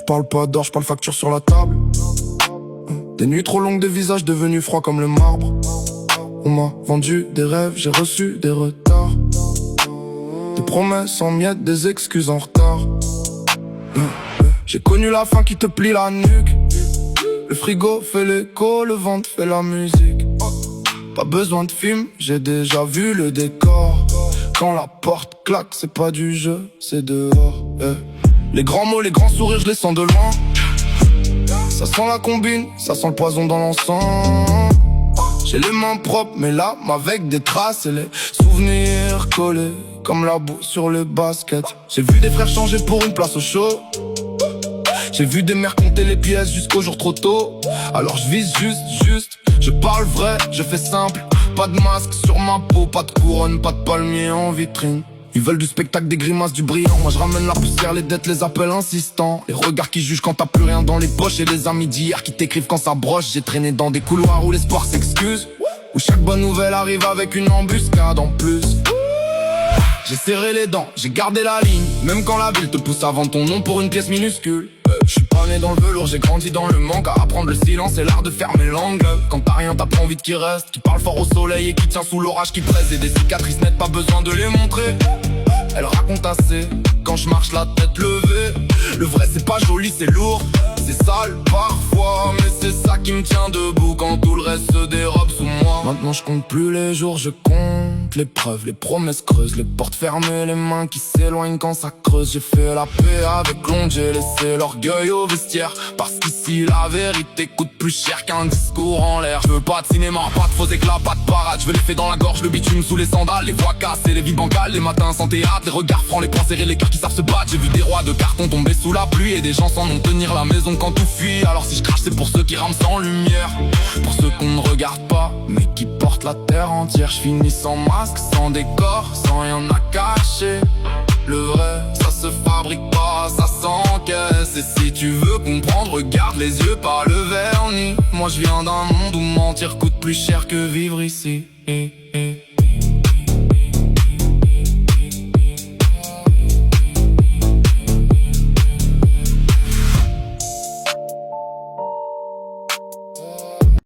J'parle pas d'or, j'parle facture sur la table. Des nuits trop longues, des visages devenus froids comme le marbre. On m'a vendu des rêves, j'ai reçu des retards. Des promesses en miettes, des excuses en retard. J'ai connu la fin qui te plie la nuque. Le frigo fait l'écho, le ventre fait la musique. Pas besoin de film, j'ai déjà vu le décor. Quand la porte claque, c'est pas du jeu, c'est dehors. Les grands mots, les grands sourires, je les sens de loin. Ça sent la combine, ça sent le poison dans l'encens. J'ai les mains propres, mais l'âme avec des traces et les souvenirs collés comme la boue sur les baskets. J'ai vu des frères changer pour une place au show. J'ai vu des mères compter les pièces jusqu'au jour trop tôt. Alors je vise juste, je parle vrai, je fais simple. Pas de masque sur ma peau, pas de couronne, pas de palmier en vitrine. Ils veulent du spectacle, des grimaces, du brillant. Moi je ramène la poussière, les dettes, les appels insistants. Les regards qui jugent quand t'as plus rien dans les poches. Et les amis d'hier qui t'écrivent quand ça broche. J'ai traîné dans des couloirs où l'espoir s'excuse, où chaque bonne nouvelle arrive avec une embuscade en plus. J'ai serré les dents, j'ai gardé la ligne. Même quand la ville te pousse à vendre ton nom pour une pièce minuscule. J'suis pas né dans le velours, j'ai grandi dans le manque. À apprendre le silence et l'art de fermer l'angle. Quand t'as rien, t'as pas envie qu'il reste. Qui parle fort au soleil et qui tient sous l'orage qui presse. Et des cicatrices nettes, pas besoin de les montrer. Elle raconte assez, quand je marche la tête levée. Le vrai c'est pas joli, c'est lourd, c'est sale parfois. Mais c'est ça qui me tient debout quand tout le reste se dérobe sous moi. Maintenant je compte plus les jours, je compte les preuves, les promesses creuses. Les portes fermées, les mains qui s'éloignent quand ça creuse. J'ai fait la paix avec l'onde, j'ai laissé l'orgueil au vestiaire. Parce qu'ici la vérité coûte plus cher qu'un discours en l'air. Je veux pas de cinéma, pas de faux éclats, pas de parade. Je veux l'effet dans la gorge, le bitume sous les sandales. Les voix cassées, les vies bancales, les matins sans théâtre. Les regards francs, les poings serrés, les cœurs qui savent se battre. J'ai vu des rois de carton tomber sous la pluie. Et des gens sans nom tenir la maison quand tout fuit. Alors si je crache c'est pour ceux qui rament sans lumière. Pour ceux qu'on ne regarde pas, mais qui portent la terre entière. Je finis sans masque, sans décor, sans rien à cacher. Le vrai, ça se fabrique pas, ça s'encaisse. Et si tu veux comprendre, regarde les yeux, pas le vernis. Moi je viens d'un monde où mentir coûte plus cher que vivre ici.